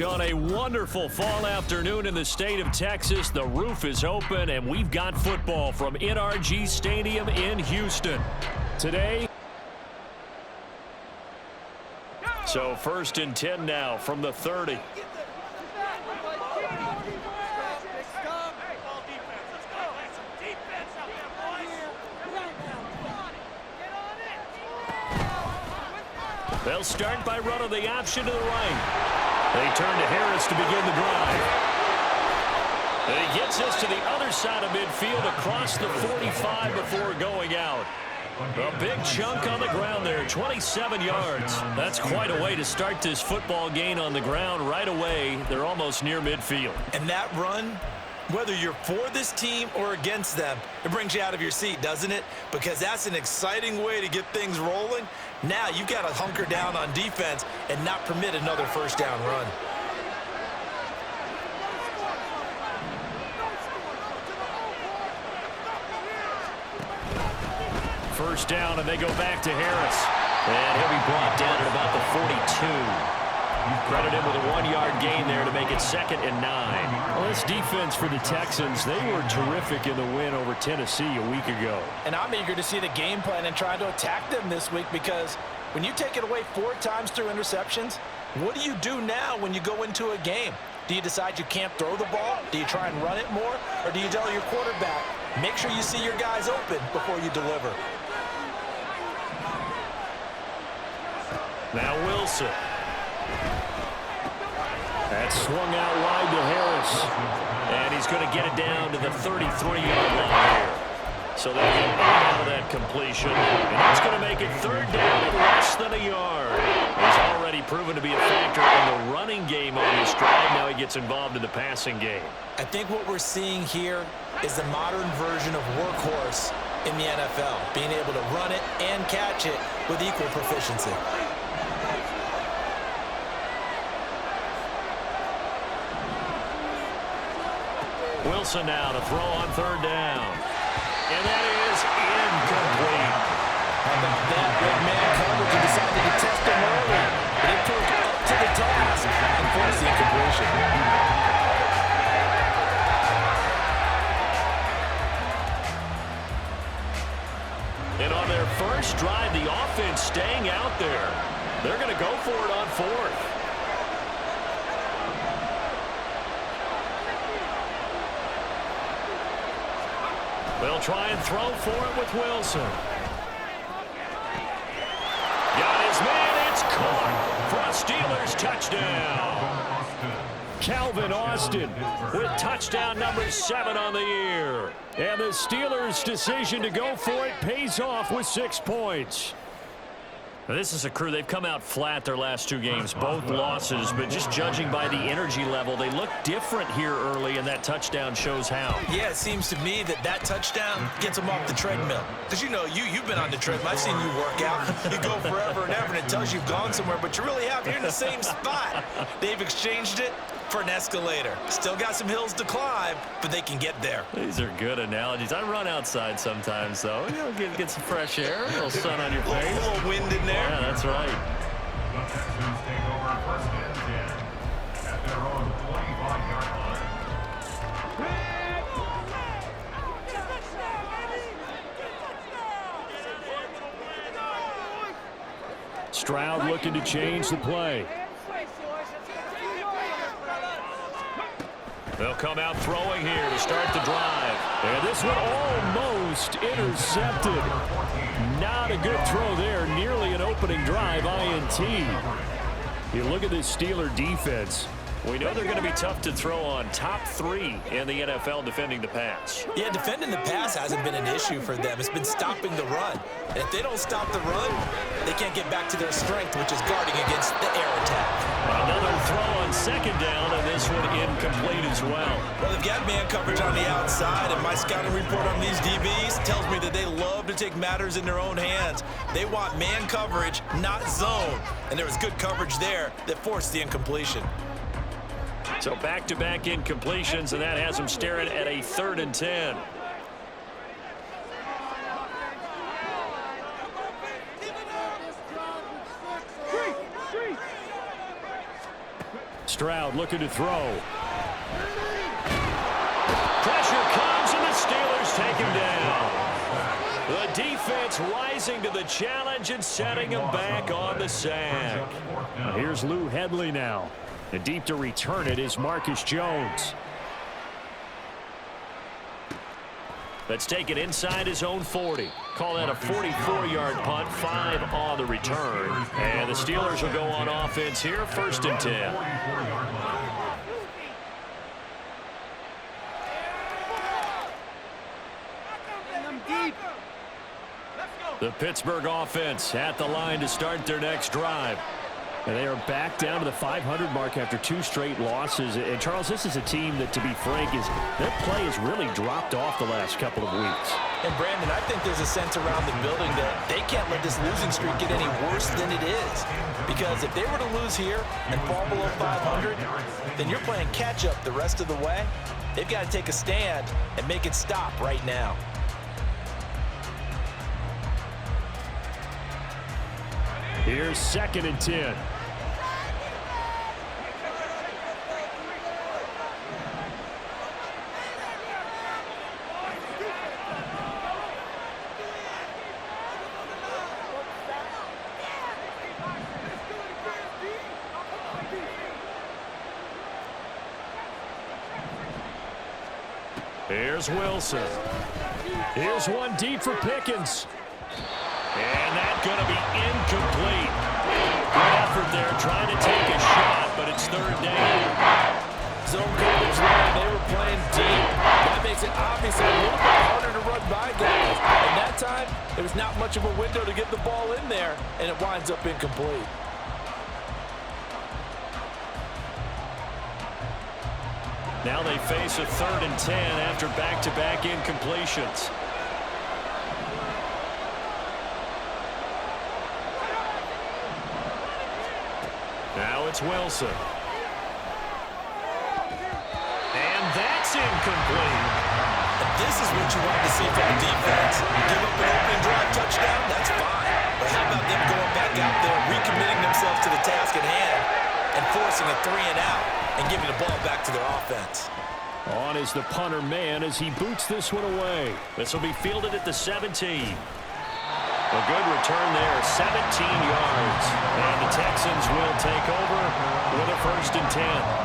On a wonderful fall afternoon in the state of Texas, the roof is open, and we've got football from NRG Stadium in Houston. Today, so 1st and 10 now from the 30. They'll start by running the option to the right. They turn to Harris to begin the drive. And he gets us to the other side of midfield across the 45 before going out. A big chunk on the ground there, 27 yards. That's quite a way to start this football game on the ground right away. They're almost near midfield. And that run, whether you're for this team or against them, it brings you out of your seat, doesn't it? Because that's an exciting way to get things rolling. Now you've got to hunker down on defense and not permit another first down run. First down, and they go back to Harris. And he'll be brought down at about the 42. Credit him with a 1-yard gain there to make it 2nd and 9. Well, this defense for the Texans, they were terrific in the win over Tennessee a week ago. And I'm eager to see the game plan and try to attack them this week, because when you take it away 4 times through interceptions, what do you do now when you go into a game? Do you decide you can't throw the ball? Do you try and run it more? Or do you tell your quarterback, make sure you see your guys open before you deliver? Now Wilson. That's swung out wide to Harris. And he's going to get it down to the 33-yard line here. So they'll get out of that completion. And that's going to make it 3rd down and less than a yard. He's already proven to be a factor in the running game on this drive. Now he gets involved in the passing game. I think what we're seeing here is the modern version of workhorse in the NFL, being able to run it and catch it with equal proficiency. Wilson now to throw on 3rd down. And that is incomplete. How about that? Big man coverage and decided to test him early. But he proved up to the task and forced the incompletion. And on their first drive, the offense staying out there. They're going to go for it on 4th. They'll try and throw for it with Wilson. Got his man. It's caught for a Steelers touchdown. Calvin Austin with touchdown number 7 on the year. And the Steelers' decision to go for it pays off with 6 points. This is a crew, they've come out flat their last 2 games, both losses, but just judging by the energy level, they look different here early, and that touchdown shows how. Yeah, it seems to me that touchdown gets them off the treadmill. Because, you know, you've been on the treadmill. I've seen you work out. You go forever and ever, and it tells you you've gone somewhere, but you really have. You're in the same spot. They've exchanged it for an escalator. Still got some hills to climb, but they can get there. These are good analogies. I run outside sometimes, though. You know, get some fresh air, a little sun on your face. A little wind in there. Yeah, that's right. The Texans take over 1st and 10 at their own 25-yard line. Stroud looking to change the play. They'll come out throwing here to start the drive. And this one almost intercepted. Not a good throw there. Nearly an opening drive, INT. You look at this Steeler defense. We know they're going to be tough to throw on. Top 3 in the NFL defending the pass. Yeah, defending the pass hasn't been an issue for them. It's been stopping the run. And if they don't stop the run, they can't get back to their strength, which is guarding against the air attack. Another throw on 2nd down, and this one incomplete as well. Well, they've got man coverage on the outside, and my scouting report on these DBs tells me that they love to take matters in their own hands. They want man coverage, not zone. And there was good coverage there that forced the incompletion. So back-to-back incompletions, and that has them staring at a 3rd and 10. Stroud looking to throw. Pressure comes, and the Steelers take him down. The defense rising to the challenge and setting him back on the sack. Here's Lou Hedley now. And deep to return it is Marcus Jones. Let's take it inside his own 40. Call that a 44-yard punt, 5 on the return. And the Steelers will go on offense here, 1st and 10. The Pittsburgh offense at the line to start their next drive. And they are back down to the 500 mark after 2 straight losses. And, Charles, this is a team that, to be frank, their play has really dropped off the last couple of weeks. And, Brandon, I think there's a sense around the building that they can't let this losing streak get any worse than it is. Because if they were to lose here and fall below 500, then you're playing catch-up the rest of the way. They've got to take a stand and make it stop right now. Here's 2nd and 10. Here's Wilson. Here's one deep for Pickens. And that's going to be incomplete. Good effort there trying to take a shot, but it's 3rd down. Zone coverage there. They were playing deep. That makes it obviously a little bit harder to run by guys. And that time, there was not much of a window to get the ball in there, and it winds up incomplete. Now they face a 3rd and 10 after back-to-back incompletions. Now it's Wilson. And that's incomplete. And this is what you want to see from the defense. Give up an opening drive touchdown, that's fine. But how about them going back out there, recommitting themselves to the task at hand, and forcing a 3 and out, and giving the ball back to their offense. On is the punter man as he boots this one away. This will be fielded at the 17. A good return there, 17 yards. And the Texans will take over with a 1st and 10.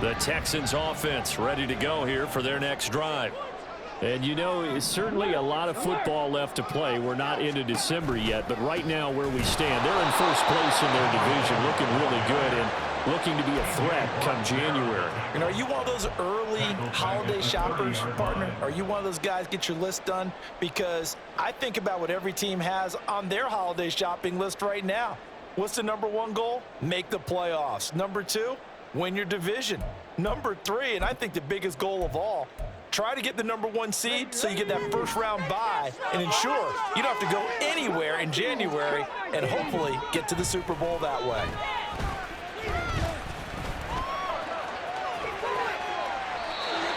The Texans offense ready to go here for their next drive. And, you know, it's certainly a lot of football left to play. We're not into December yet, but right now where we stand, they're in 1st place in their division, looking really good and looking to be a threat come January. And are you one of those early holiday shoppers, partner? Are you one of those guys get your list done? Because I think about what every team has on their holiday shopping list right now. What's the number 1 goal? Make the playoffs. Number 2, win your division. Number 3, and I think the biggest goal of all, try to get the number 1 seed so you get that 1st round bye and ensure you don't have to go anywhere in January and hopefully get to the Super Bowl that way.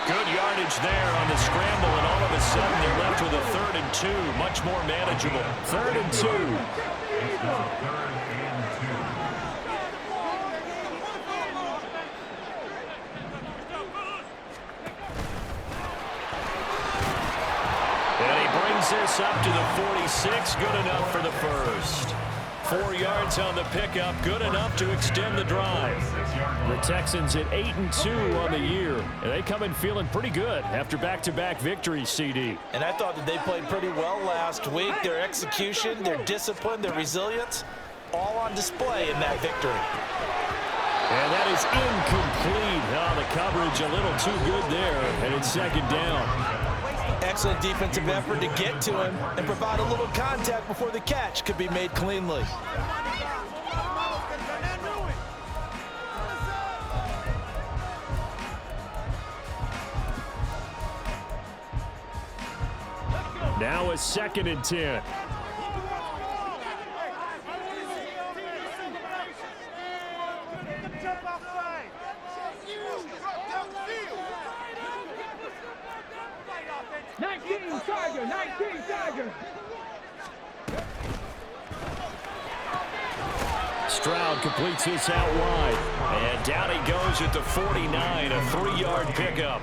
Good yardage there on the scramble, and all of a sudden they're left with a 3rd and 2, much more manageable. 3rd and 2. This up to the 46, good enough for the 1st. 4 yards on the pickup, good enough to extend the drive. The Texans at 8-2 on the year, and they come in feeling pretty good after back-to-back victories, CD. And I thought that they played pretty well last week. Their execution, their discipline, their resilience, all on display in that victory. And that is incomplete. Oh, the coverage a little too good there, and it's 2nd down. Excellent defensive effort to get to him and provide a little contact before the catch could be made cleanly. Now a 2nd and 10. Tiger, 19 Tiger. Stroud completes this out wide. And down he goes at the 49, a 3-yard pickup.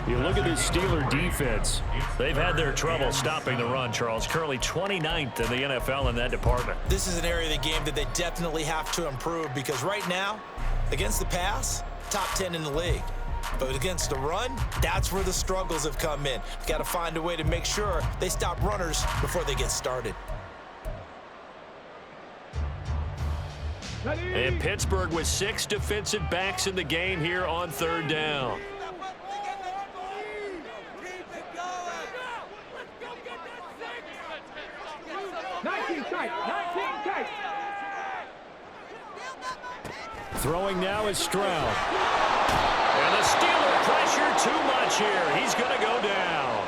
You look at this Steeler defense. They've had their trouble stopping the run, Charles. Currently 29th in the NFL in that department. This is an area of the game that they definitely have to improve because right now, against the pass, top 10 in the league. But against the run, that's where the struggles have come in. You've got to find a way to make sure they stop runners before they get started. And Pittsburgh with 6 defensive backs in the game here on 3rd down. Throwing now is Stroud. And the Steeler pressure too much here. He's going to go down.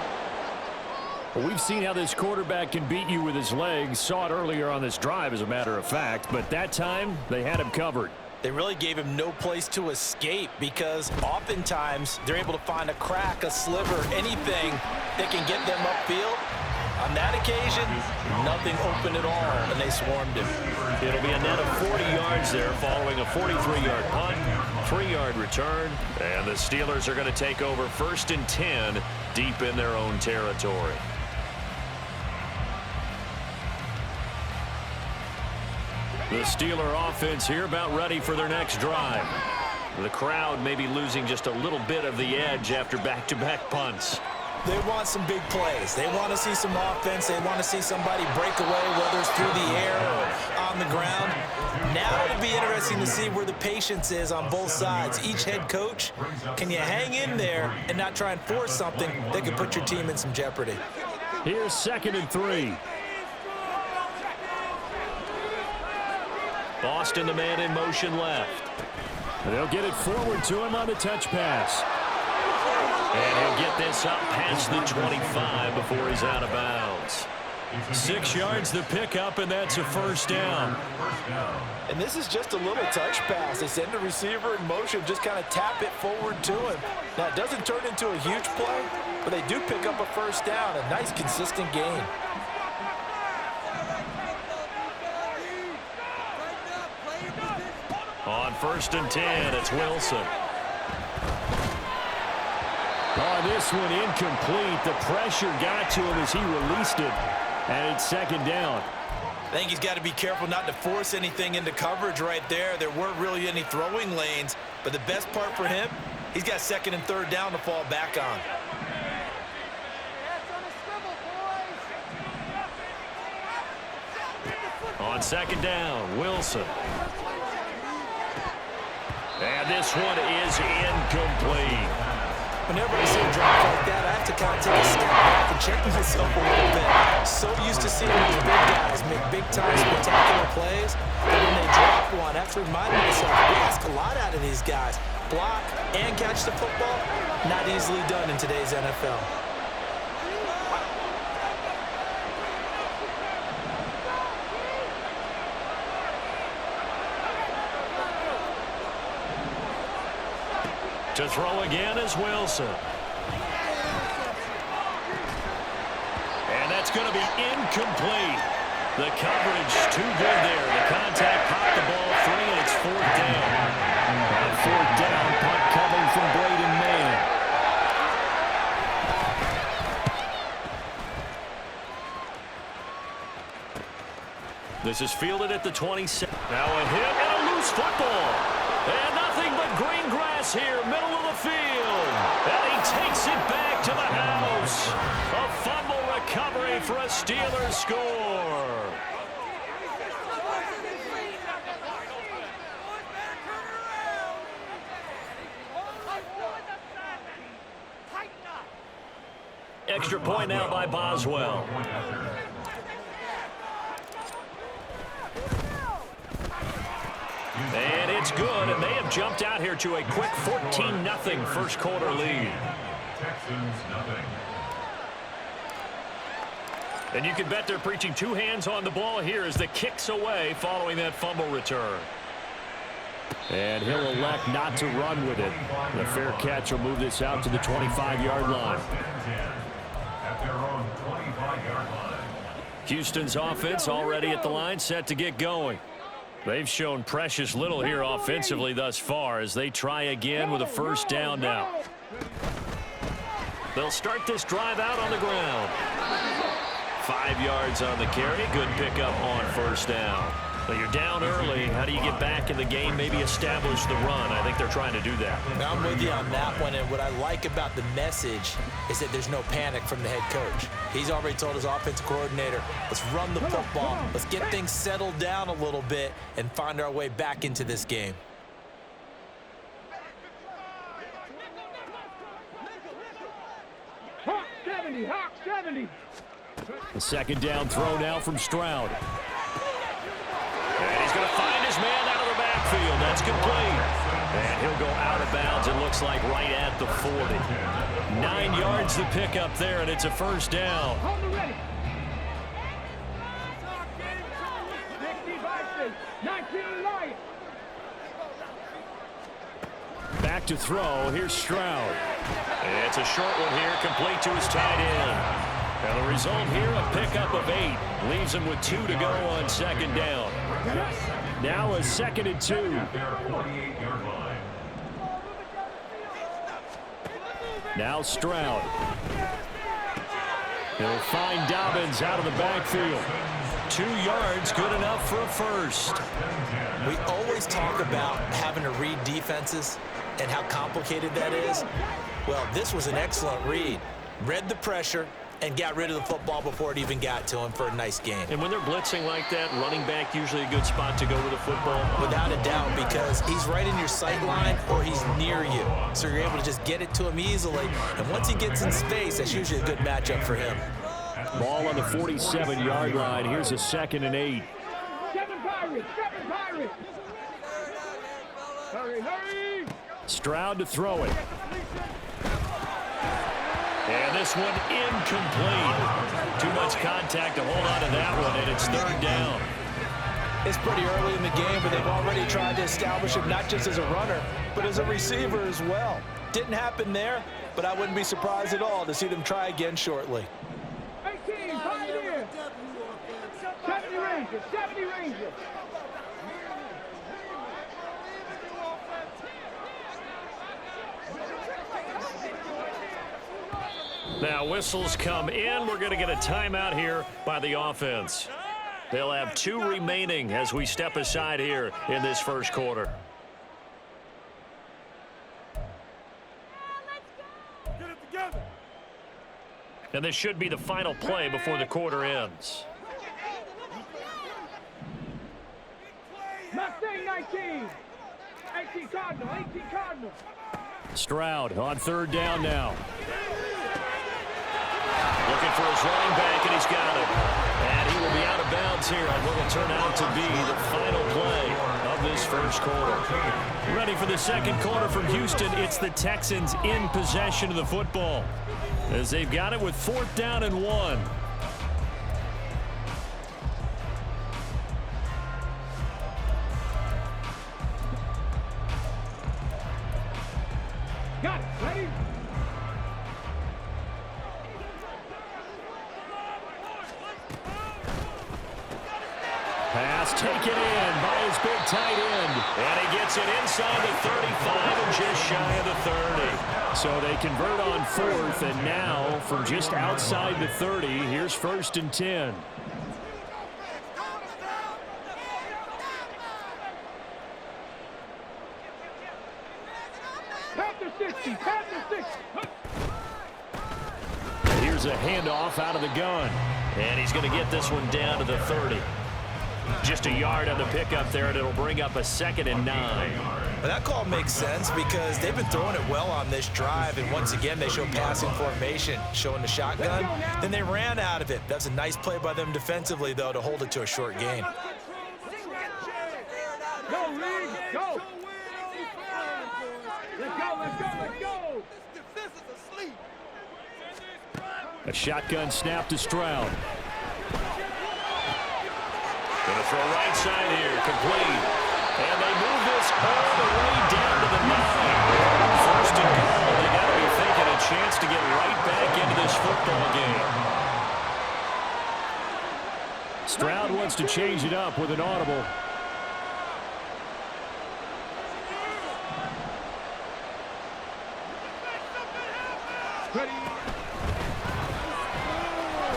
Well, we've seen how this quarterback can beat you with his legs. Saw it earlier on this drive, as a matter of fact. But that time, they had him covered. They really gave him no place to escape because oftentimes they're able to find a crack, a sliver, anything that can get them upfield. On that occasion, nothing open at all, and they swarmed him. It'll be a net of 40 yards there following a 43-yard punt, 3-yard return, and the Steelers are going to take over 1st and 10 deep in their own territory. The Steeler offense here about ready for their next drive. The crowd may be losing just a little bit of the edge after back-to-back punts. They want some big plays. They want to see some offense. They want to see somebody break away, whether it's through the air or on the ground. Now it'll be interesting to see where the patience is on both sides. Each head coach, can you hang in there and not try and force something that could put your team in some jeopardy? Here's 2nd and 3. Boston, the man in motion left. They'll get it forward to him on the touch pass. And he'll get this up past the 25 before he's out of bounds. 6 yards the pickup, and that's a 1st down. And this is just a little touch pass. They send the receiver in motion, just kind of tap it forward to him. Now, it doesn't turn into a huge play, but they do pick up a 1st down, a nice, consistent gain. On 1st and 10, it's Wilson. On this one, incomplete. The pressure got to him as he released it, and it's 2nd down. I think he's got to be careful not to force anything into coverage right there. There weren't really any throwing lanes, but the best part for him, he's got 2nd and 3rd down to fall back on. On 2nd down, Wilson. And this one is incomplete. Whenever I see a drop like that, I have to kind of take a step back and check myself a little bit. So used to seeing these big guys make big-time spectacular plays, but when they drop one, I have to remind myself, we ask a lot out of these guys. Block and catch the football, not easily done in today's NFL. To throw again is Wilson. And that's going to be incomplete. The coverage too good there. The contact popped the ball free, and it's 4th down. On 4th down, punt coming from Braden Mann. This is fielded at the 27. Now a hit and a loose football. And nothing but green grass here, middle of the field. And he takes it back to the house. A fumble recovery for a Steelers score. Extra point now by Boswell. And it's good, and they have jumped out here to a quick 14-0 first quarter lead. Texans nothing. And you can bet they're preaching 2 hands on the ball here as the kick's away following that fumble return. And he'll elect not to run with it. The fair catch will move this out to the 25-yard line. their own 25-yard line. Houston's offense already at the line, set to get going. They've shown precious little here offensively thus far as they try again with a first down now. They'll start this drive out on the ground. 5 yards on the carry. Good pickup on first down. But you're down early. How do you get back in the game, maybe establish the run? I think they're trying to do that. I'm with you on that one, and what I like about the message is that there's no panic from the head coach. He's already told his offensive coordinator, let's run the football, let's get things settled down a little bit and find our way back into this game. Hawk 70, Hawk 70. The second down throw now from Stroud. And he's going to find his man out of the backfield. That's complete. And he'll go out of bounds, it looks like, right at the 40. 9 yards to pick up there, and it's a first down. Hold the ready. 65, 19 Lions. Back to throw. Here's Stroud. It's a short one here, complete to his tight end. And the result here, a pickup of 8. Leaves him with 2 to go on second down. Now a 2nd and 2. Now Stroud. He'll find Dobbins out of the backfield. 2 yards, good enough for a first. We always talk about having to read defenses and how complicated that is. Well, this was an excellent read. Read the pressure and got rid of the football before it even got to him for a nice game. And when they're blitzing like that, running back usually a good spot to go with the football. Without a doubt, because he's right in your sight line or he's near you. So you're able to just get it to him easily. And once he gets in space, that's usually a good matchup for him. Ball on the 47-yard line. Here's a 2nd and 8. 7 Pirates, 7 Pirates. Hurry, hurry. Stroud to throw it. And this one incomplete. Too much contact to hold on to that one, and it's 3rd down. It's pretty early in the game, but they've already tried to establish him not just as a runner, but as a receiver as well. Didn't happen there, but I wouldn't be surprised at all to see them try again shortly. 18, Pioneer. 70 Rangers, 70 Rangers. Now whistles come in. We're going to get a timeout here by the offense. They'll have 2 remaining as we step aside here in this first quarter. Get it together. And this should be the final play before the quarter ends. Mustang 19. 18 Cardinal, 18 Cardinal. Stroud on 3rd down now. Looking for his running back, and he's got it. And he will be out of bounds here on what will turn out to be the final play of this first quarter. Ready for the second quarter from Houston. It's the Texans in possession of the football as they've got it with 4th down and 1. Got it, ready? Pass taken in by his big tight end. And he gets it inside the 35 and just shy of the 30. So they convert on 4th, and now from just outside the 30, here's 1st and 10. Panther 60, Panther 60. Here's a handoff out of the gun. And he's going to get this one down to the 30. Just a yard on the pickup there, and it'll bring up a 2nd and 9. But that call makes sense because they've been throwing it well on this drive, and once again they show passing formation, showing the shotgun. Then they ran out of it. That's a nice play by them defensively, though, to hold it to a short gain. Go, Reed, go. Let's go, let's go, let's go. A shotgun snap to Stroud. Going to throw right side here, complete. And they move this all the way down to the 9. 1st and goal. They got to be thinking a chance to get right back into this football game. chance to change it up with an audible.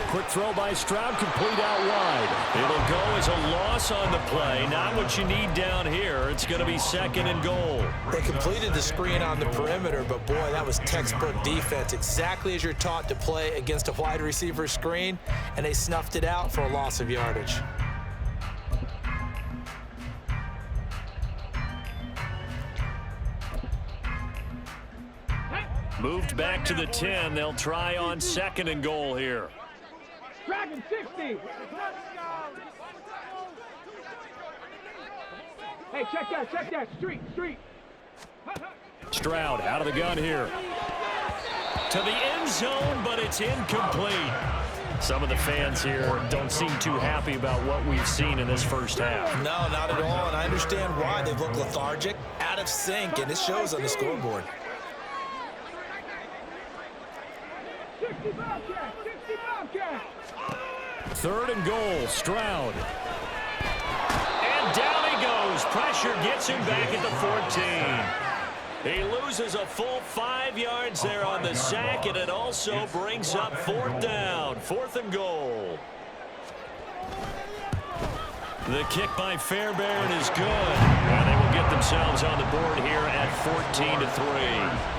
Quick throw by Stroud, complete out wide. It'll go as a loss on the play. Not what you need down here. It's going to be second and goal. They completed the screen on the perimeter, but boy, that was textbook defense. Exactly as you're taught to play against a wide receiver screen, and they snuffed it out for a loss of yardage. Moved back to the 10. They'll try on second and goal here. Dragon 60. Hey, check that. Street. Stroud out of the gun here. To the end zone, but it's incomplete. Some of the fans here don't seem too happy about what we've seen in this first half. No, not at all, and I understand why. They look lethargic, out of sync, and it shows on the scoreboard. 60 Bobcat. Third and goal, Stroud. And down he goes. Pressure gets him back at the 14. He loses a full 5 yards there on the sack, and it also brings up fourth down. Fourth and goal. The kick by Fairbairn is good. And they will get themselves on the board here at 14-3.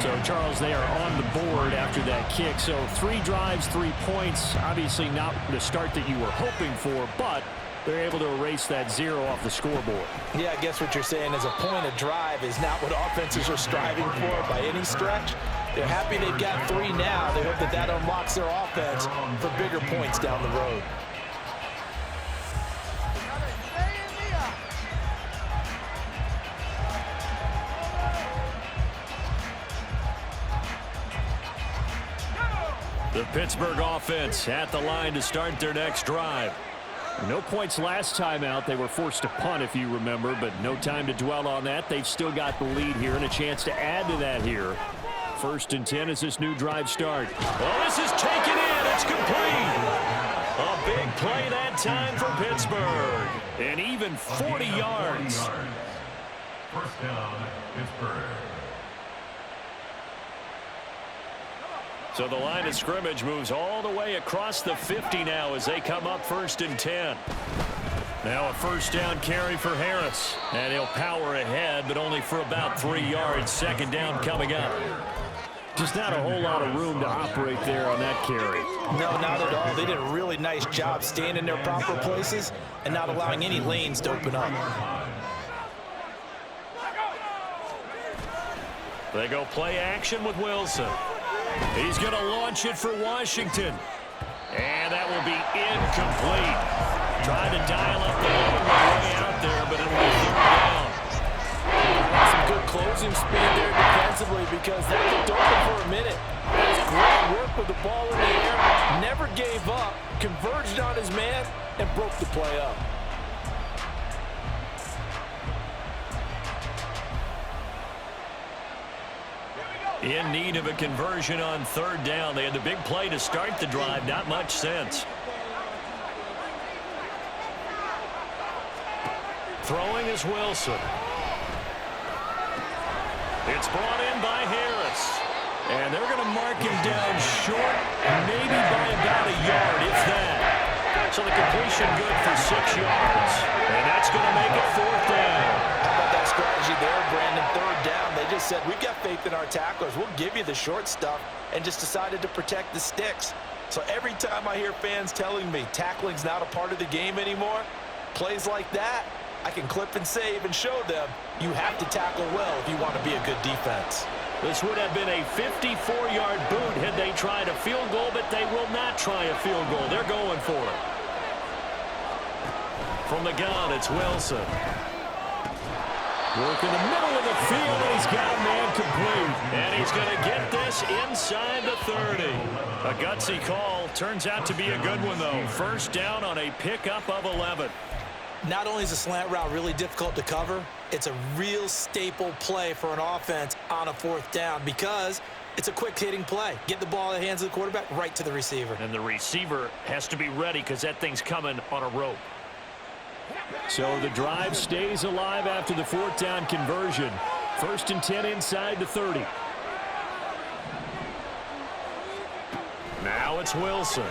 So, Charles, they are on the board after that kick. So 3 drives, 3 points. Obviously not the start that you were hoping for, but they're able to erase that 0 off the scoreboard. Yeah, I guess what you're saying is a point of drive is not what offenses are striving for by any stretch. They're happy they've got 3 now. They hope that that unlocks their offense for bigger points down the road. The Pittsburgh offense at the line to start their next drive. No points last time out. They were forced to punt, if you remember, but no time to dwell on that. They've still got the lead here and a chance to add to that here. First and 10 as this new drive start. Oh, this is taken in. It's complete. A big play that time for Pittsburgh. And even 40 yards. First down, Pittsburgh. So the line of scrimmage moves all the way across the 50 now as they come up first and 10. Now a first down carry for Harris. And he'll power ahead, but only for about 3 yards. Second down coming up. Just not a whole lot of room to operate there on that carry. No, not at all. They did a really nice job staying in their proper places and not allowing any lanes to open up. They go play action with Wilson. He's going to launch it for Washington. And that will be incomplete. Trying to dial up the way out there, but it'll be third down. Some good closing speed there defensively because that looked open for a minute. That was great work with the ball in the air. Never gave up. Converged on his man and broke the play up. In need of a conversion on third down. They had the big play to start the drive. Not much sense. Throwing is Wilson. It's brought in by Harris. And they're going to mark him down short, maybe by about a yard, if that. So the completion good for 6 yards. And that's going to make it fourth down. How about that strategy there, Brandon? Third down. They just said, we've got faith in our tacklers. We'll give you the short stuff, and just decided to protect the sticks. So every time I hear fans telling me tackling's not a part of the game anymore, plays like that, I can clip and save and show them you have to tackle well if you want to be a good defense. This would have been a 54-yard boot had they tried a field goal, but they will not try a field goal. They're going for it. From the gun, it's Wilson. Work in the middle of the field, and he's got man complete. And he's going to get this inside the 30. A gutsy call. Turns out to be a good one, though. First down on a pickup of 11. Not only is a slant route really difficult to cover, it's a real staple play for an offense on a fourth down because It's a quick-hitting play. Get the ball in the hands of the quarterback, right to the receiver. And the receiver has to be ready because that thing's coming on a rope. So the drive stays alive after the fourth down conversion. 1st and 10 inside the 30. Now it's Wilson.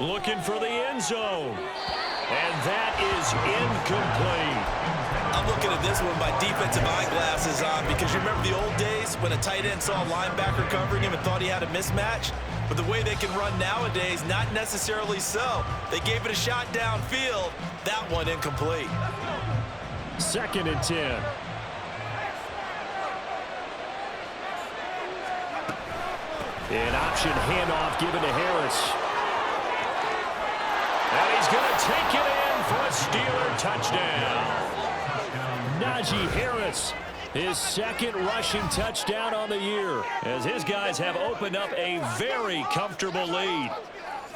Looking for the end zone. And that is incomplete. I'm looking at this one with my defensive eyeglasses on because you remember the old days when a tight end saw a linebacker covering him and thought he had a mismatch? But the way they can run nowadays, not necessarily so. They gave it a shot downfield. That one incomplete. 2nd and 10. An option handoff given to Harris. And he's going to take it in for a Steeler touchdown. Najee Harris, his 2nd rushing touchdown on the year, as his guys have opened up a very comfortable lead.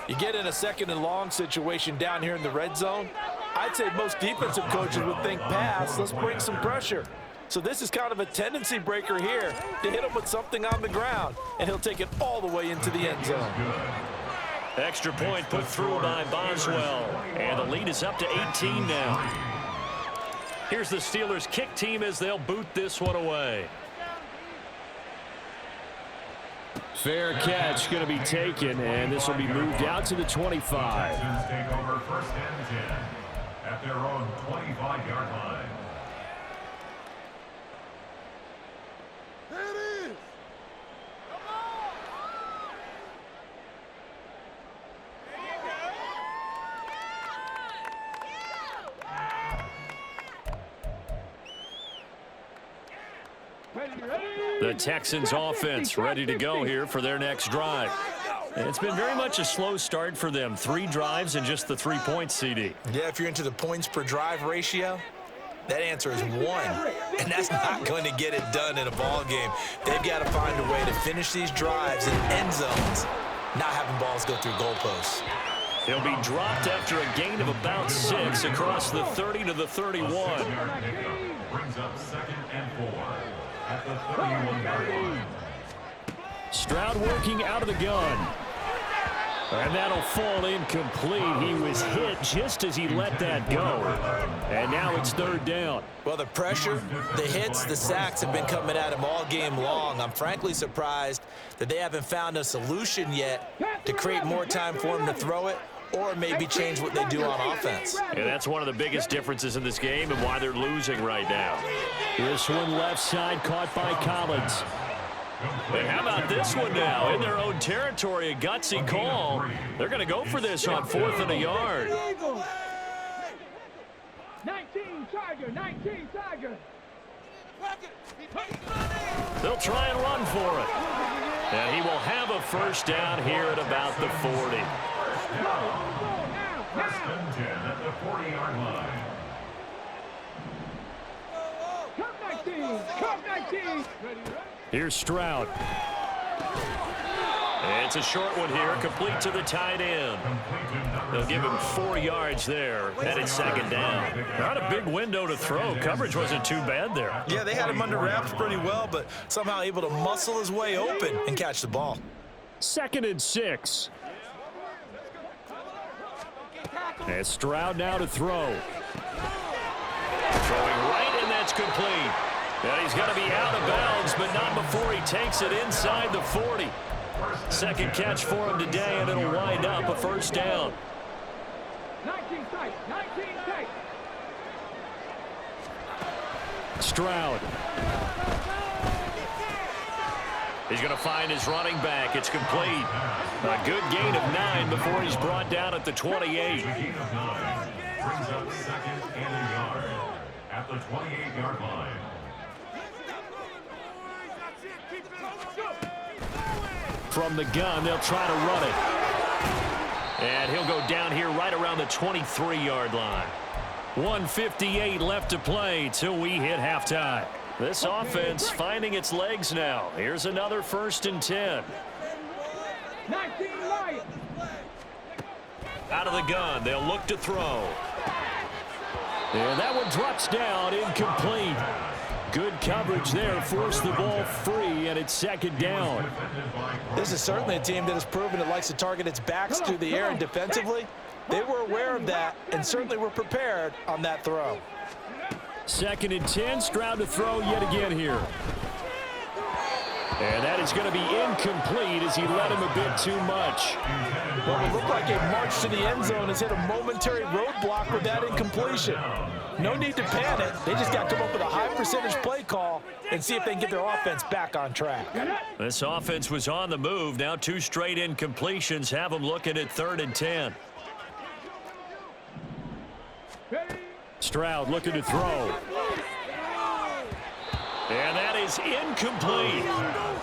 You get in a 2nd and long situation down here in the red zone, I'd say most defensive coaches would think pass, let's bring some pressure. So this is kind of a tendency breaker here to hit him with something on the ground, and he'll take it all the way into the end zone. Extra point put through by Boswell, and the lead is up to 18 now. Here's the Steelers kick team as they'll boot this one away. Fair catch going to be taken, and this will be moved out to the 25. Texans take over 1st and 10 at their own 25-yard line. The Texans offense ready to go here for their next drive. And it's been very much a slow start for them. 3 drives and just the 3 points, CD. Yeah, if you're into the points per drive ratio, that answer is 1. And that's not going to get it done in a ball game. They've got to find a way to finish these drives in end zones, not having balls go through goalposts. He'll be dropped after a gain of about 6 across the 30 to the 31. Brings up 2nd and 4 at the 31-yard line. Stroud working out of the gun. And that'll fall incomplete. He was hit just as he let that go. And now it's 3rd down. Well, the pressure, the hits, the sacks have been coming at him all game long. I'm frankly surprised that they haven't found a solution yet to create more time for him to throw it or maybe change what they do on offense. And that's one of the biggest differences in this game and why they're losing right now. This one left side caught by Collins. And how about this one now? In their own territory, a gutsy call. They're going to go for this on 4th and a yard. 19 Charger, 19 Charger. They'll try and run for it. And he will have a 1st down here at about the 40. 1st and 10 at the 40-yard line. Come 19. Here's Stroud. And it's a short one here, complete to the tight end. They'll give him 4 yards there. Headed 2nd down. Not a big window to throw. Coverage wasn't too bad there. Yeah, they had him under wraps pretty well, but somehow able to muscle his way open and catch the ball. 2nd and 6. And Stroud now to throw. Throwing right, and that's complete. And he's going to be out of bounds, but not before he takes it inside the 40. 2nd catch for him today, and it'll wind up a 1st down. 19 tight, 19 tight. Stroud. He's going to find his running back. It's complete. A good gain of 9 before he's brought down at the 28. Gain of 9 brings up 2nd and a yard at the 28-yard line. From the gun, they'll try to run it. And he'll go down here right around the 23-yard line. 1:58 left to play till we hit halftime. This offense finding its legs now. Here's another 1st and 10. 19 Lions. Out of the gun, they'll look to throw. And that one drops down, incomplete. Good coverage there, forced the ball free, and it's second down. This is certainly a team that has proven it likes to target its backs through the air, and defensively, they were aware of that and certainly were prepared on that throw. 2nd and 10, Stroud to throw yet again here. And that is going to be incomplete as he led him a bit too much. Well, it looked like a march to the end zone has hit a momentary roadblock with that incompletion. No need to panic. They just got to come up with a high percentage play call and see if they can get their offense back on track. This offense was on the move. Now 2 straight incompletions have them looking at 3rd and 10. Stroud looking to throw. And that is incomplete.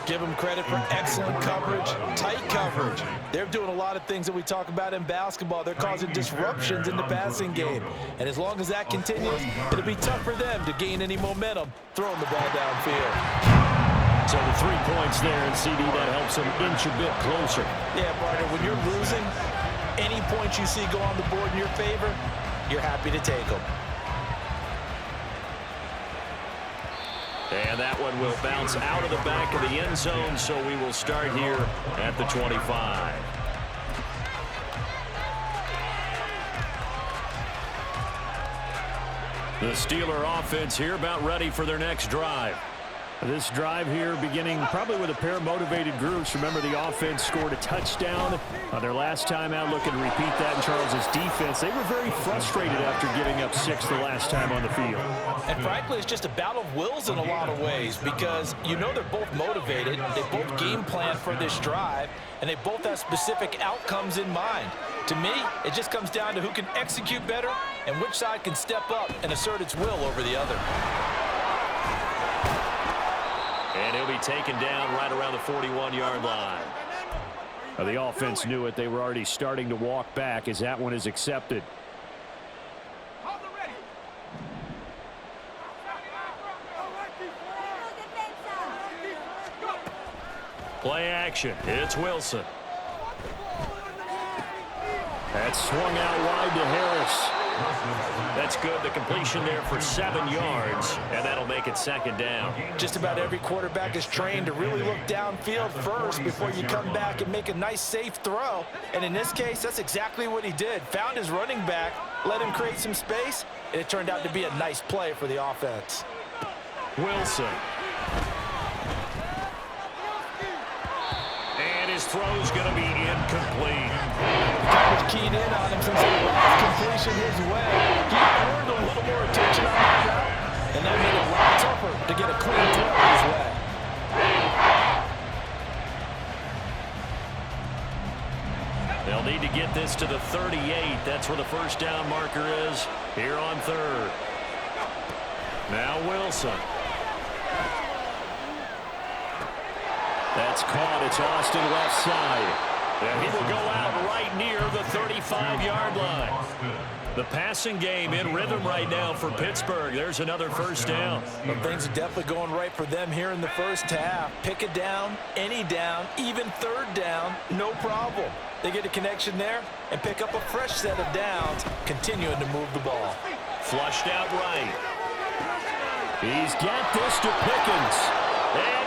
Give them credit for excellent coverage, tight coverage. They're doing a lot of things that we talk about in basketball. They're causing disruptions in the passing game. And as long as that continues, it'll be tough for them to gain any momentum throwing the ball downfield. So the 3 points there, and CD, that helps them inch a bit closer. Yeah, partner, when you're losing, any points you see go on the board in your favor, you're happy to take them. And that one will bounce out of the back of the end zone, so we will start here at the 25. The Steeler offense here about ready for their next drive. This drive here beginning probably with a pair of motivated groups. Remember, the offense scored a touchdown their last time out, looking to repeat that in Charles's defense. They were very frustrated after giving up 6 the last time on the field. And frankly, it's just a battle of wills in a lot of ways because you know they're both motivated. They both game plan for this drive, and they both have specific outcomes in mind. To me, it just comes down to who can execute better and which side can step up and assert its will over the other. And he'll be taken down right around the 41-yard line. The offense knew it. They were already starting to walk back as that one is accepted. Play action. It's Wilson. That's swung out wide to Harris. That's good. The completion there for 7 yards, and that'll make it 2nd down. Just about every quarterback is trained to really look downfield first before you come back and make a nice, safe throw. And in this case, that's exactly what he did. Found his running back, let him create some space, and it turned out to be a nice play for the offense. Wilson. And his throw's going to be incomplete. Coverage keyed in on him since the last completion his way. He earned a little more attention on that route, and that made it a lot tougher to get a clean throw his way. They'll need to get this to the 38. That's where the 1st down marker is here on 3rd. Now Wilson. That's caught. It's Austin left side. And he will go out right near the 35-yard line. The passing game in rhythm right now for Pittsburgh. There's another 1st down. Well, things are definitely going right for them here in the 1st half. Pick it down, any down, even 3rd down, no problem. They get a connection there and pick up a fresh set of downs, continuing to move the ball. Flushed out right. He's got this to Pickens. And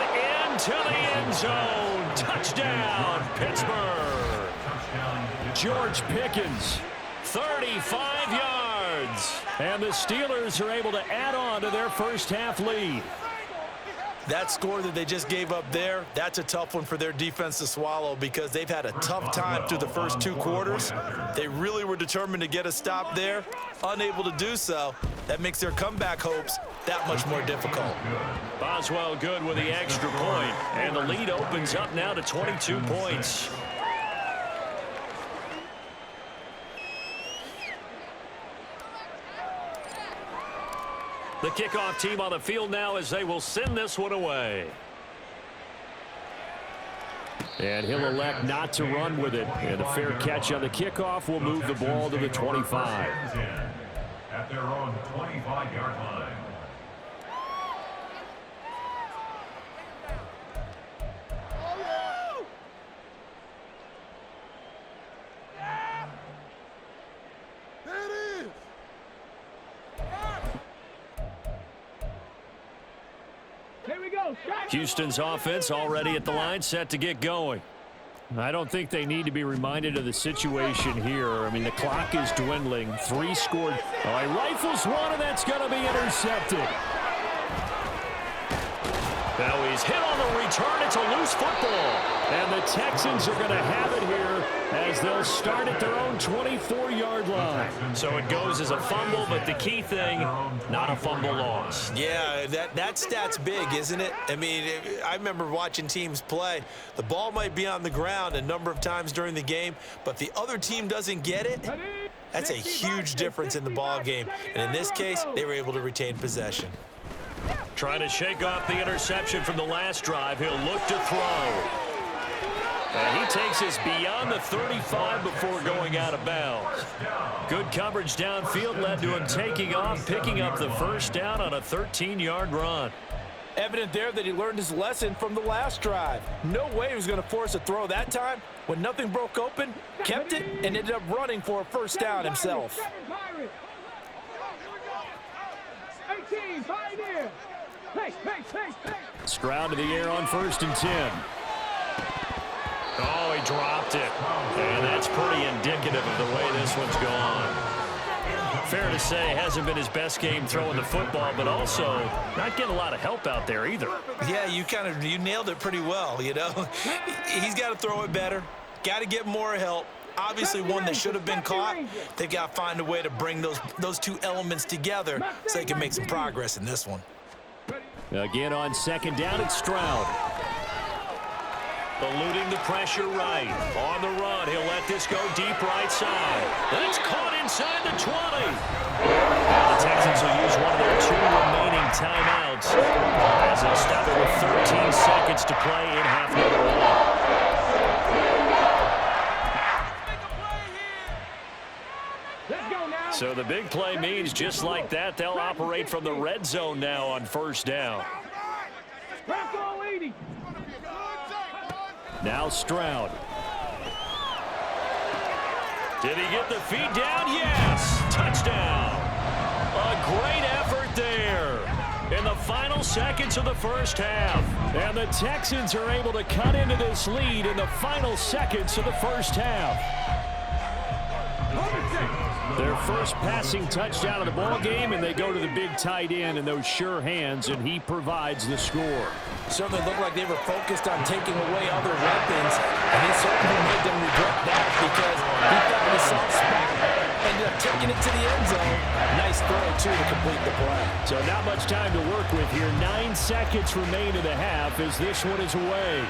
into the end zone. Touchdown, Pittsburgh. George Pickens, 35 yards. And the Steelers are able to add on to their 1st half lead. That score that they just gave up there, that's a tough one for their defense to swallow because they've had a tough time through the first 2 quarters. They really were determined to get a stop there, unable to do so. That makes their comeback hopes that much more difficult. Boswell good with the extra point, and the lead opens up now to 22 points. The kickoff team on the field now as they will send this one away. And he'll elect not to run with it. And a fair catch on the kickoff will move the ball to the 25. At their own 25-yard line. Houston's offense already at the line, set to get going. I don't think they need to be reminded of the situation here. I mean, the clock is dwindling. 3 scored. Oh, he rifles one, and that's going to be intercepted. Now he's hit on the return. It's a loose football. And the Texans are going to have it here as they'll start at their own 24-yard line. So it goes as a fumble, but the key thing, not a fumble loss. Yeah, that stat's big, isn't it? I mean, I remember watching teams play. The ball might be on the ground a number of times during the game, but the other team doesn't get it. That's a huge difference in the ball game. And in this case, they were able to retain possession. Trying to shake off the interception from the last drive. He'll look to throw. And he takes us beyond the 35 before going out of bounds. Good coverage downfield led to him taking off, picking up the first down on a 13-yard run. Evident there that he learned his lesson from the last drive. No way he was going to force a throw that time. When nothing broke open, kept it, and ended up running for a first down himself. 18, Pioneer. Hey. Stroud to the air on 1st and 10. Oh, he dropped it. And that's pretty indicative of the way this one's gone. Fair to say, hasn't been his best game throwing the football, but also not getting a lot of help out there either. Yeah, you nailed it pretty well, you know. He's got to throw it better. Got to get more help. Obviously one that should have been caught. They've got to find a way to bring those two elements together so they can make some progress in this one. Again on 2nd down, it's Stroud. Eluding the pressure right. On the run, he'll let this go deep right side. That's caught inside the 20. Now the Texans will use one of their 2 remaining timeouts as they stop it with 13 seconds to play in half number 1. So the big play means just like that, they'll operate from the red zone now on 1st down. Now Stroud. Did he get the feed down? Yes! Touchdown! A great effort there in the final seconds of the first half. And the Texans are able to cut into this lead in the final seconds of the first half. Their first passing touchdown of the ball game, and they go to the big tight end in those sure hands, and he provides the score. Certainly looked like they were focused on taking away other weapons, and he certainly made them regret that because he found a soft spot, ended up taking it to the end zone. Nice throw, too, to complete the play. So not much time to work with here. 9 seconds remain in the half as this one is away.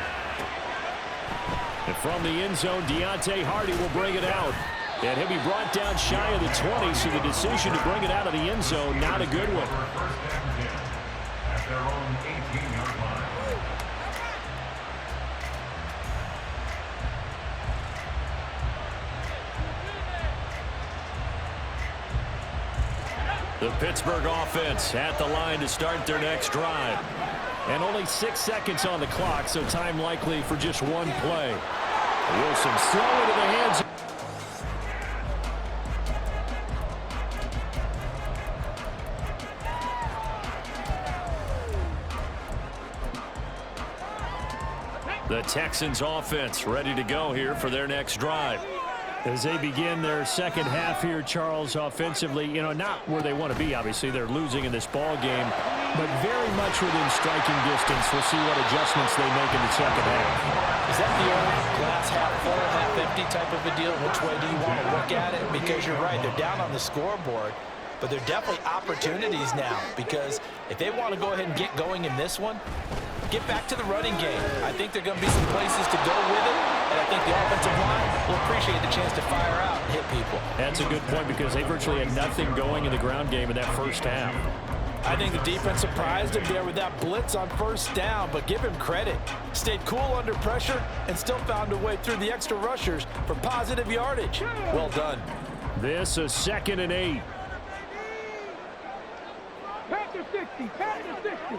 And from the end zone, Deontay Hardy will bring it out. And he'll be brought down shy of the 20, so the decision to bring it out of the end zone, not a good one. At their own 18-yard line. The Pittsburgh offense at the line to start their next drive. And only 6 seconds on the clock, so time likely for just one play. Wilson throw into the hands. The Texans offense ready to go here for their next drive. As they begin their second half here, Charles, offensively, not where they want to be. Obviously, they're losing in this ball game, but very much within striking distance. We'll see what adjustments they make in the second half. Is that the old glass half full, half empty type of a deal? Which way do you want to look at it? Because you're right, they're down on the scoreboard, but they're definitely opportunities now because if they want to go ahead and get going in this one, get back to the running game. I think there are going to be some places to go with it, and I think the offensive line will appreciate the chance to fire out and hit people. That's a good point because they virtually had nothing going in the ground game in that first half. I think the defense surprised him there with that blitz on first down, but give him credit. Stayed cool under pressure and still found a way through the extra rushers for positive yardage. Well done. This is 2nd and 8. Pass to 60, pass to 60.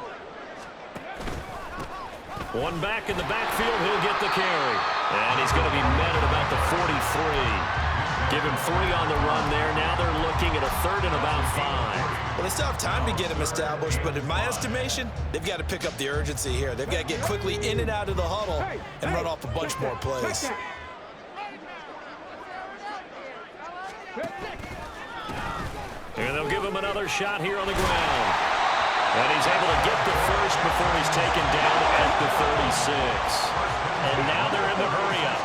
One back in the backfield, he'll get the carry. And he's going to be met at about the 43. Give him 3 on the run there. Now they're looking at a 3rd and about 5. Well, they still have time to get him established, but in my estimation, they've got to pick up the urgency here. They've got to get quickly in and out of the huddle and run off a bunch more plays. And they'll give him another shot here on the ground. And he's able to get the first before he's taken down at the 36. And now they're in the hurry-up.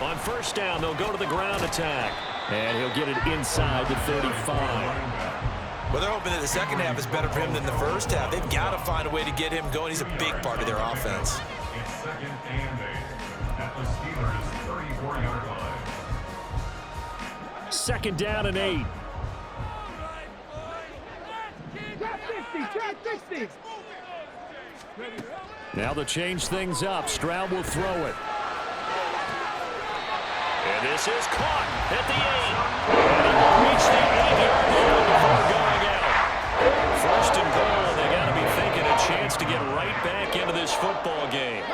On first down, they'll go to the ground attack. And he'll get it inside the 35. Well, they're hoping that the second half is better for him than the first half. They've got to find a way to get him going. He's a big part of their offense. It's 2nd and 8 at the Steelers' 34-yard line. 2nd down and 8. Trap 50. Now they'll change things up. Stroud will throw it. And this is caught at the 8. And he will reach the 8-yard line before going out. 1st and goal. They got to be thinking a chance to get right back into this football game.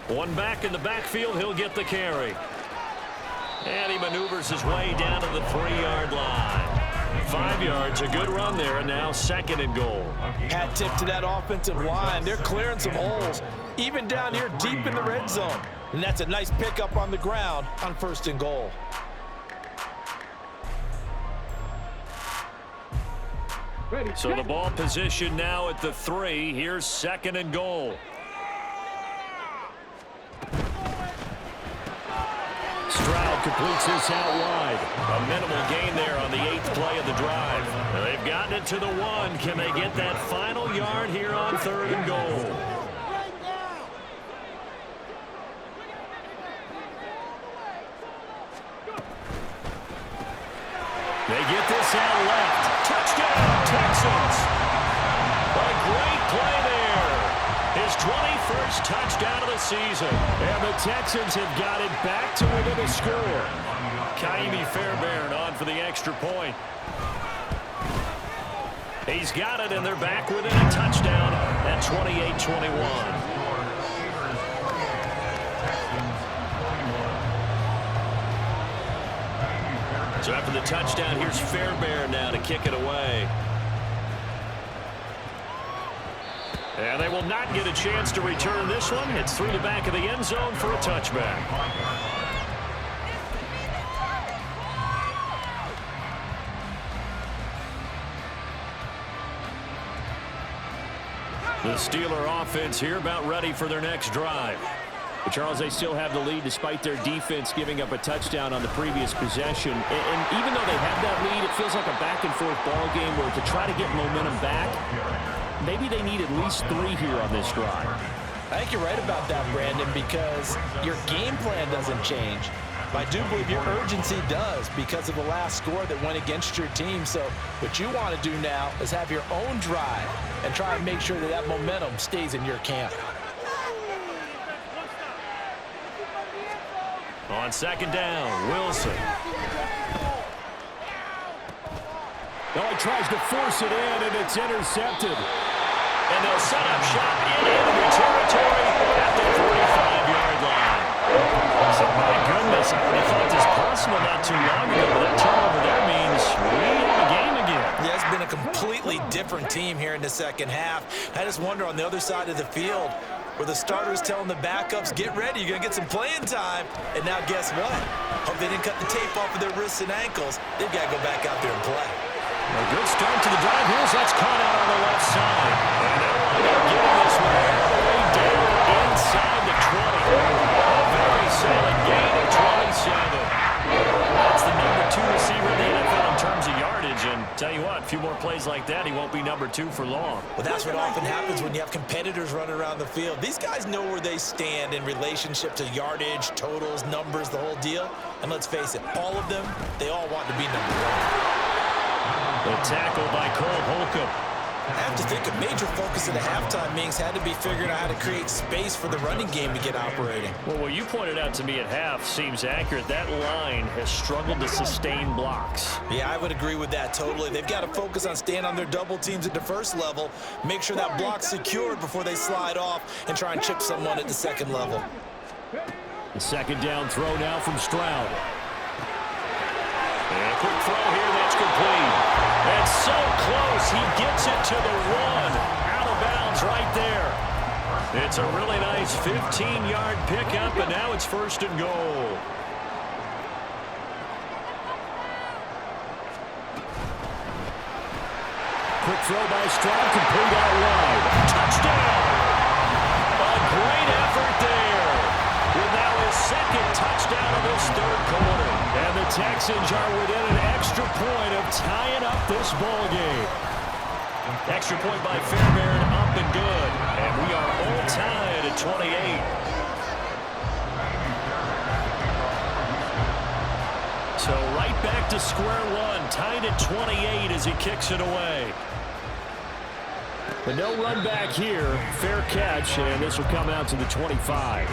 One back in the backfield, he'll get the carry. And he maneuvers his way down to the 3-yard line. 5 yards, a good run there, and now 2nd and goal. Hat tip to that offensive line. They're clearing some holes, even down here deep in the red zone. And that's a nice pickup on the ground on 1st and goal. So the ball position now at the 3. Here's 2nd and goal. Stroud completes this out wide. A minimal gain there on the 8th play of the drive. They've gotten it to the 1. Can they get that final yard here on 3rd and goal? They get this out left. Touchdown, Texans. A great play there. His 21st touchdown of the season. And the Texans have got it back to within a score. Kaimi Fairbairn on for the extra point. He's got it, and they're back within a touchdown at 28-21. So after the touchdown, here's Fairbairn now to kick it away. And they will not get a chance to return this one. It's through the back of the end zone for a touchback. The Steeler offense here about ready for their next drive. But Charles, they still have the lead despite their defense giving up a touchdown on the previous possession. And even though they have that lead, it feels like a back-and-forth ball game where to try to get momentum back, maybe they need at least 3 here on this drive. I think you're right about that, Brandon, because your game plan doesn't change. But I do believe your urgency does because of the last score that went against your team. So what you want to do now is have your own drive and try and make sure that that momentum stays in your camp. On 2nd down, Wilson. Oh, he tries to force it in, and it's intercepted. And they'll set up shop in enemy territory at the 45-yard line. So, my goodness, I already thought this personal not too long ago, but that turnover there means we have a game again. Yeah, it's been a completely different team here in the second half. I just wonder on the other side of the field, where the starters telling the backups, get ready, you're going to get some playing time. And now guess what? Hope they didn't cut the tape off of their wrists and ankles. They've got to go back out there and play. A good start to the drive. Here's that's caught out on the left side. And they'll wind up getting this one all the way down inside the 20. A very solid gain of 27. That's the number 2 receiver in the NFL in terms of yardage. And tell you what, a few more plays like that, he won't be number 2 for long. Well, that's what often happens when you have competitors running around the field. These guys know where they stand in relationship to yardage, totals, numbers, the whole deal. And let's face it, all of them, they all want to be number 1. The tackle by Cole Holcomb. I have to think a major focus of the halftime meetings had to be figuring out how to create space for the running game to get operating. Well, what you pointed out to me at half seems accurate. That line has struggled to sustain blocks. Yeah, I would agree with that totally. They've got to focus on staying on their double teams at the first level, make sure that block's secured before they slide off and try and chip someone at the second level. The second down throw now from Stroud. And a quick throw here, that's complete. And so close, he gets it to the one. Out of bounds right there. It's a really nice 15-yard pickup, and now it's first and goal. Quick throw by Stroud, complete out wide. Touchdown! A great effort there. With now his second touchdown of this third quarter. And the Texans are within an extra point of tying up this ball game. Extra point by Fairbairn, up and good. And we are all tied at 28. So right back to square one, tied at 28 as he kicks it away. But no run back here. Fair catch, and this will come out to the 25.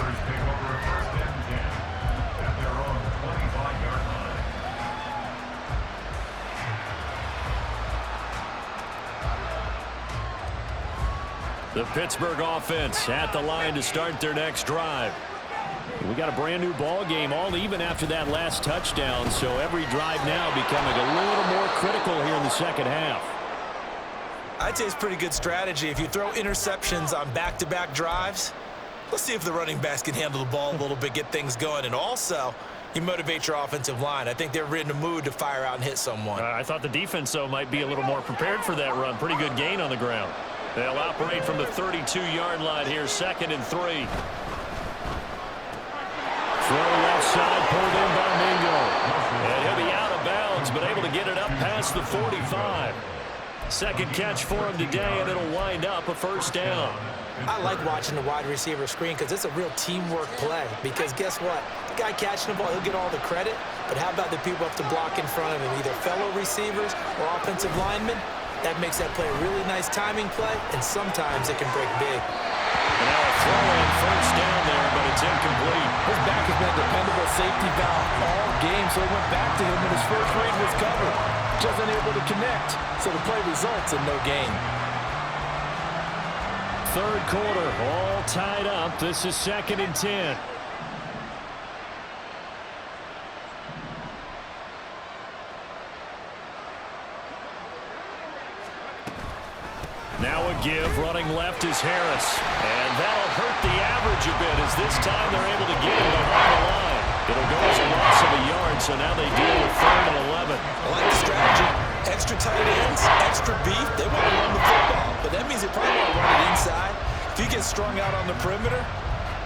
The Pittsburgh offense at the line to start their next drive. We got a brand new ball game, all even after that last touchdown, so every drive now becoming a little more critical here in the second half. I'd say it's pretty good strategy. If you throw interceptions on back-to-back drives, let's see if the running backs can handle the ball a little bit, get things going, and also you motivate your offensive line. I think they're in the mood to fire out and hit someone. I thought the defense, though, might be a little more prepared for that run. Pretty good gain on the ground. They'll operate from the 32-yard line here, 2nd and 3. Throw left side, pulled in by Mingo. And he'll be out of bounds, but able to get it up past the 45. Second catch for him today, and it'll wind up a first down. I like watching the wide receiver screen because it's a real teamwork play. Because guess what? The guy catching the ball, he'll get all the credit. But how about the people up to block in front of him, either fellow receivers or offensive linemen? That makes that play a really nice timing play, and sometimes it can break big. And now a throw in first down there, but it's incomplete. His back has been a dependable safety valve all game, so it went back to him when his first read was covered. Just unable to connect, so the play results in no gain. Third quarter, all tied up. This is 2nd and 10. Now a give, running left is Harris. And that'll hurt the average a bit as this time they're able to get him behind the line. It'll go as a loss of a yard, so now they deal with 3rd and 11. I like the strategy. Extra tight ends, extra beef. They want to run the football, but that means they probably want to run it inside. If you get strung out on the perimeter,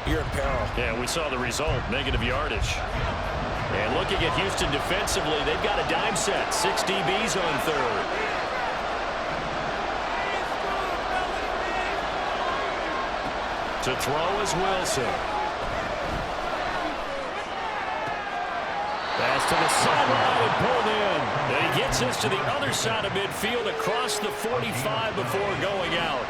you're in peril. Yeah, we saw the result, negative yardage. And looking at Houston defensively, they've got a dime set. 6 DBs on 3rd. To throw is Wilson. Pass to the sideline and pulled in. And he gets us to the other side of midfield across the 45 before going out.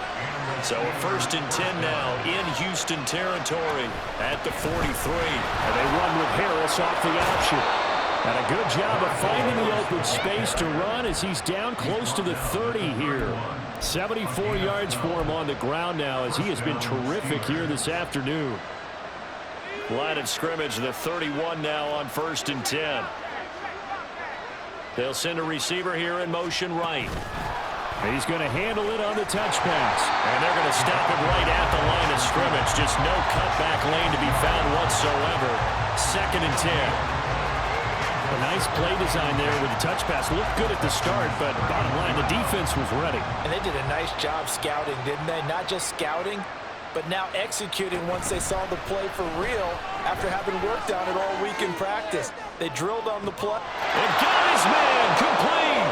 So a 1st and 10 now in Houston territory at the 43. And they run with Harris off the option. And a good job of finding the open space to run as he's down close to the 30 here. 74 yards for him on the ground now as he has been terrific here this afternoon. Line of scrimmage, the 31 now on 1st and 10. They'll send a receiver here in motion right. He's going to handle it on the touch pass. And they're going to stop it right at the line of scrimmage. Just no cutback lane to be found whatsoever. 2nd and 10. A nice play design there with the touch pass. Looked good at the start, but bottom line, the defense was ready. And they did a nice job scouting, didn't they? Not just scouting, but now executing once they saw the play for real after having worked on it all week in practice. They drilled on the play. And got his man complete.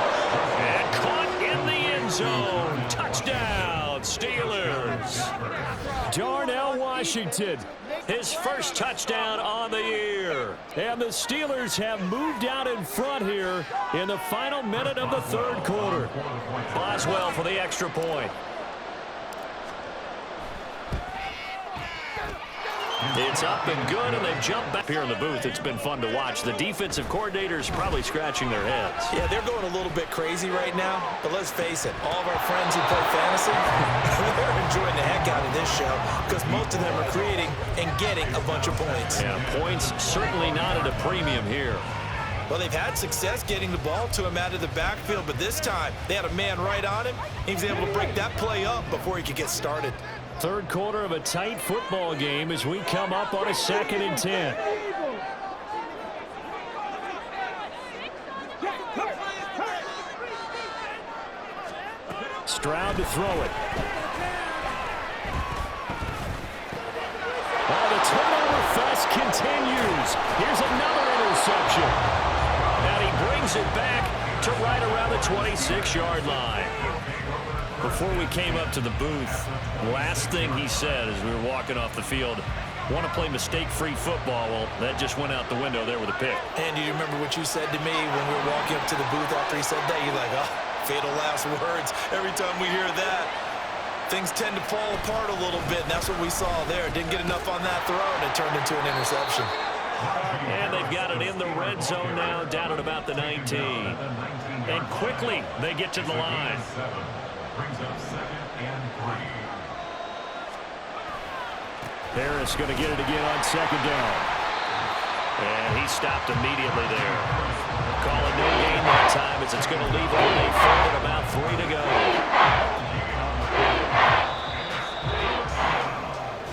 And caught in the end zone. Touchdown, Steelers. Darnell Washington his first touchdown on the year. And the Steelers have moved out in front here in the final minute of the third quarter. Boswell for the extra point. It's up and good, and they've jumped back here in the booth. It's been fun to watch. The defensive coordinators probably scratching their heads. Yeah, they're going a little bit crazy right now, but let's face it, all of our friends who play fantasy, they're enjoying the heck out of this show because most of them are creating and getting a bunch of points. Yeah, points certainly not at a premium here. Well, they've had success getting the ball to him out of the backfield, but this time they had a man right on him. He was able to break that play up before he could get started. Third quarter of a tight football game as we come up on a 2nd and 10. Stroud to throw it. Oh, the turnover fest continues. Here's another interception. And he brings it back to right around the 26-yard line. Before we came up to the booth, last thing he said as we were walking off the field, want to play mistake-free football. Well, that just went out the window there with a pick. And do you remember what you said to me when we were walking up to the booth after he said that? You're like, oh, fatal last words. Every time we hear that, things tend to fall apart a little bit, and that's what we saw there. Didn't get enough on that throw, and it turned into an interception. And they've got it in the red zone now, down at about the 19. And quickly, they get to the line. Brings up 2nd and 3. Harris going to get it again on 2nd down. And he stopped immediately there. Calling no gain that time as it's going to leave only 4 and about 3 to go.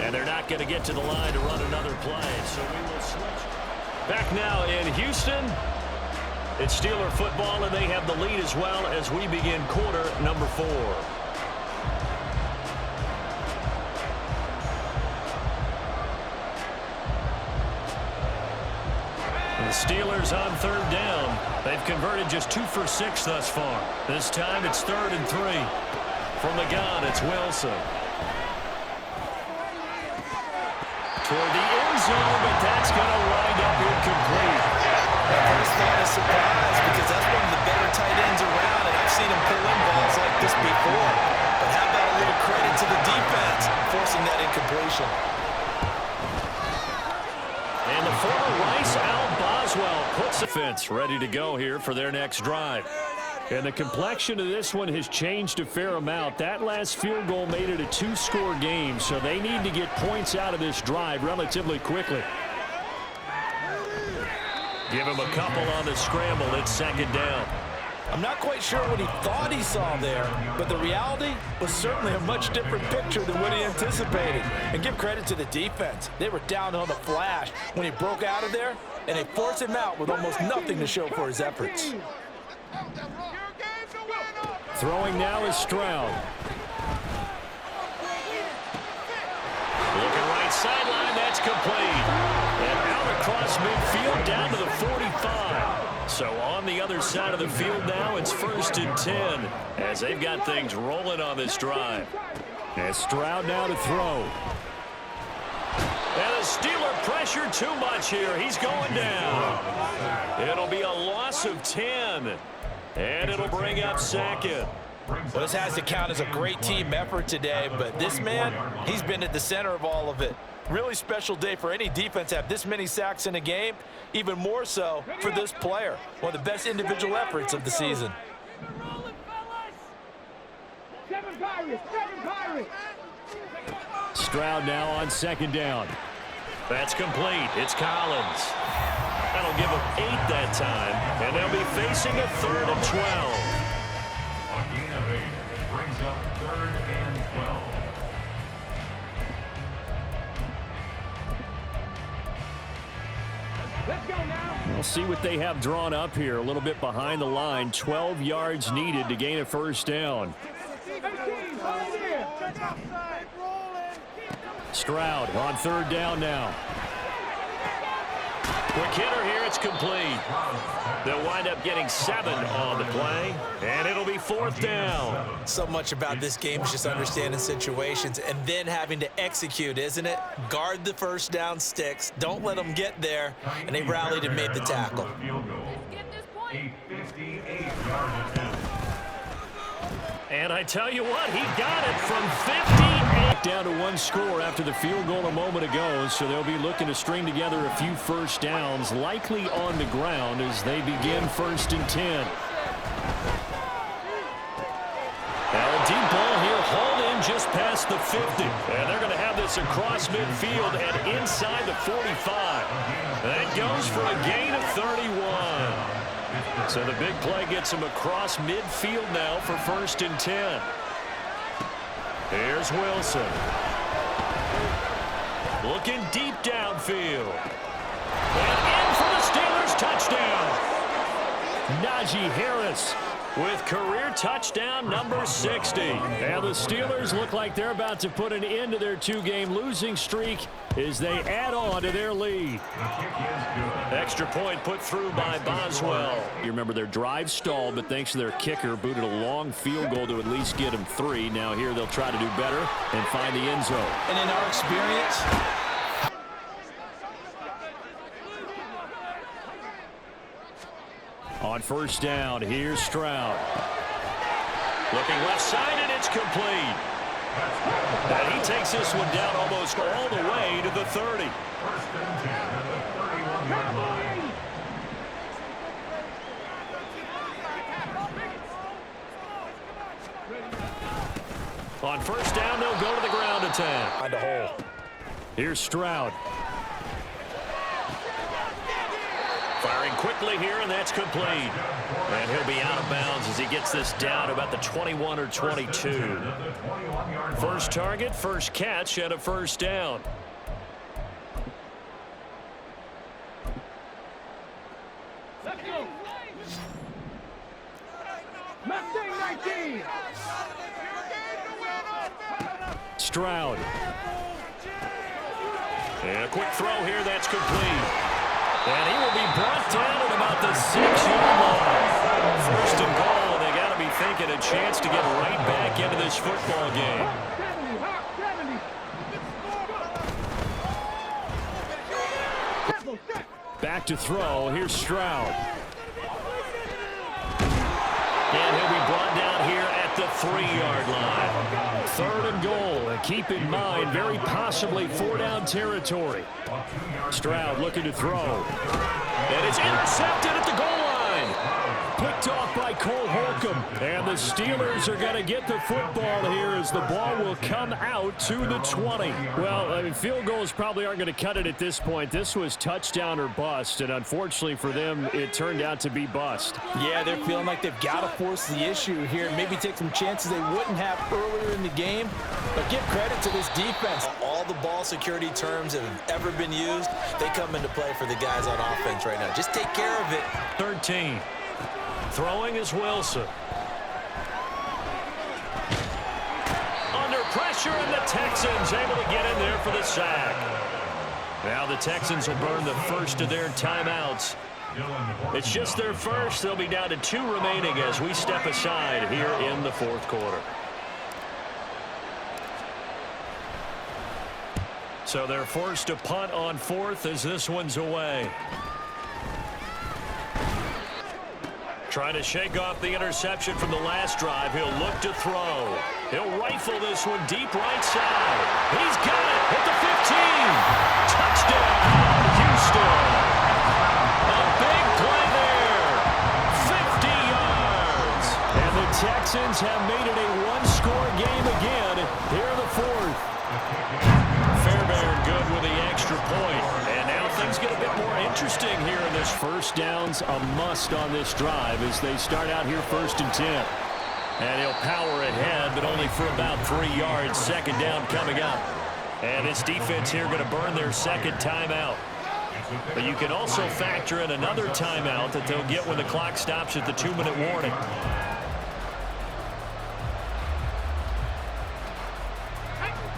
And they're not going to get to the line to run another play, so we will switch. Back now in Houston. It's Steeler football, and they have the lead as well as we begin quarter number 4. The Steelers on 3rd down. They've converted just 2 for 6 thus far. This time it's 3rd and 3. From the gun, it's Wilson. Toward the end zone, but that's going to wind up incomplete. First thought is surprise because that's one of the better tight ends around, and I've seen him pull in balls like this before. But how about a little credit to the defense forcing that incompletion? And the former Rice Al Boswell puts the fence ready to go here for their next drive. And the complexion of this one has changed a fair amount. That last field goal made it a 2-score game, so they need to get points out of this drive relatively quickly. Give him a couple on the scramble. It's 2nd down. I'm not quite sure what he thought he saw there, but the reality was certainly a much different picture than what he anticipated. And give credit to the defense. They were down on the flash when he broke out of there, and they forced him out with almost nothing to show for his efforts. Throwing now is Stroud. Looking right sideline, that's complete. And out across midfield down to the 45. So on the other side of the field now, it's 1st and 10 as they've got things rolling on this drive. And Stroud now to throw. And the Steeler pressure too much here. He's going down. It'll be a loss of 10. And it'll bring up 2nd. Well, this has to count as a great team effort today, but this man, he's been at the center of all of it. Really special day for any defense to have this many sacks in a game, even more so for this player. One of the best individual efforts of the season. 7 Pirates, 7 Pirates. Stroud now on 2nd down. That's complete. It's Collins. That'll give them 8 that time, and they'll be facing a 3rd and 12. A gain of 8 brings up 3rd and 12. Let's go now. We'll see what they have drawn up here. A little bit behind the line. 12 yards needed to gain a 1st down. 18, hold here. Stroud on 3rd down now. Quick hitter here, it's complete. They'll wind up getting 7 on the play, and it'll be 4th down. So much about this game is just understanding situations and then having to execute, isn't it? Guard the first down sticks. Don't let them get there, and they rallied and made the tackle. And I tell you what, he got it from 58 down to 1 score after the field goal a moment ago. So they'll be looking to string together a few first downs, likely on the ground as they begin 1st and 10. Now a deep ball here, hauled in just past the 50. And they're going to have this across midfield and inside the 45. That goes for a gain of 31. So the big play gets him across midfield now for 1st and 10. Here's Wilson. Looking deep downfield. And in for the Steelers touchdown. Najee Harris with career touchdown number 60. And the Steelers look like they're about to put an end to their 2-game losing streak as they add on to their lead. Extra point put through by Boswell. You remember their drive stalled, but thanks to their kicker, booted a long field goal to at least get them 3. Now here they'll try to do better and find the end zone. And in our experience, on 1st down, here's Stroud. Looking left side, and it's complete. And he takes this one down almost all the way to the 30. On 1st down, they'll go to the ground attack. find a hole. Here's Stroud. Firing quickly here, and that's complete. And he'll be out of bounds as he gets this down about the 21 or 22. First target, first catch, and a 1st down. Let's go. Mustang 19. Stroud. And a quick throw here, that's complete. And he will be brought down at about the 6-yard line. 1st and goal, they got to be thinking a chance to get right back into this football game. 70. Back to throw, here's Stroud. And he'll be brought down here at the 3-yard line. 3rd and goal, and keep in mind, very possibly 4-down territory. Stroud looking to throw. And it's intercepted at the goal line. Picked off by Cole Holcomb. And the Steelers are going to get the football here as the ball will come out to the 20. Well, I mean, field goals probably aren't going to cut it at this point. This was touchdown or bust, and unfortunately for them, it turned out to be bust. Yeah, they're feeling like they've got to force the issue here. Maybe take some chances they wouldn't have earlier in the game. But give credit to this defense. All the ball security terms that have ever been used, they come into play for the guys on offense right now. Just take care of it. 13. Throwing is Wilson. Under pressure, and the Texans able to get in there for the sack. Now the Texans will burn the first of their timeouts. It's just their first. They'll be down to 2 remaining as we step aside here in the 4th quarter. So they're forced to punt on 4th as this one's away. Trying to shake off the interception from the last drive. He'll look to throw. He'll rifle this one deep right side. He's got it at the 15. Touchdown, Houston. A big play there. 50 yards. And the Texans have made it a 1-score game again here in the 4th. Fairbairn good with the extra point. And now things get a bit more interesting here in this 1st down's a must on this drive as they start out here 1st and 10. And he'll power ahead, but only for about 3 yards. 2nd down coming up. And this defense here going to burn their 2nd timeout. But you can also factor in another timeout that they'll get when the clock stops at the 2-minute warning.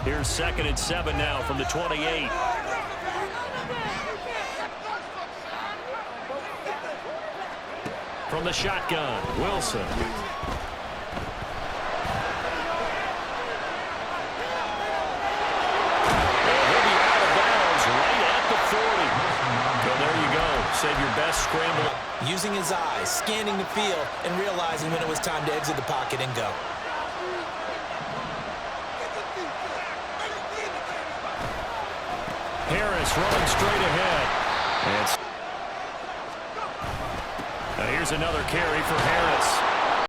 Here's 2nd and 7 now from the 28. from the shotgun. Wilson. He'll be out of bounds right at the 40. Well, there you go. Save your best scramble. Using his eyes, scanning the field, and realizing when it was time to exit the pocket and go. Harris running straight ahead. And here's another carry for Harris.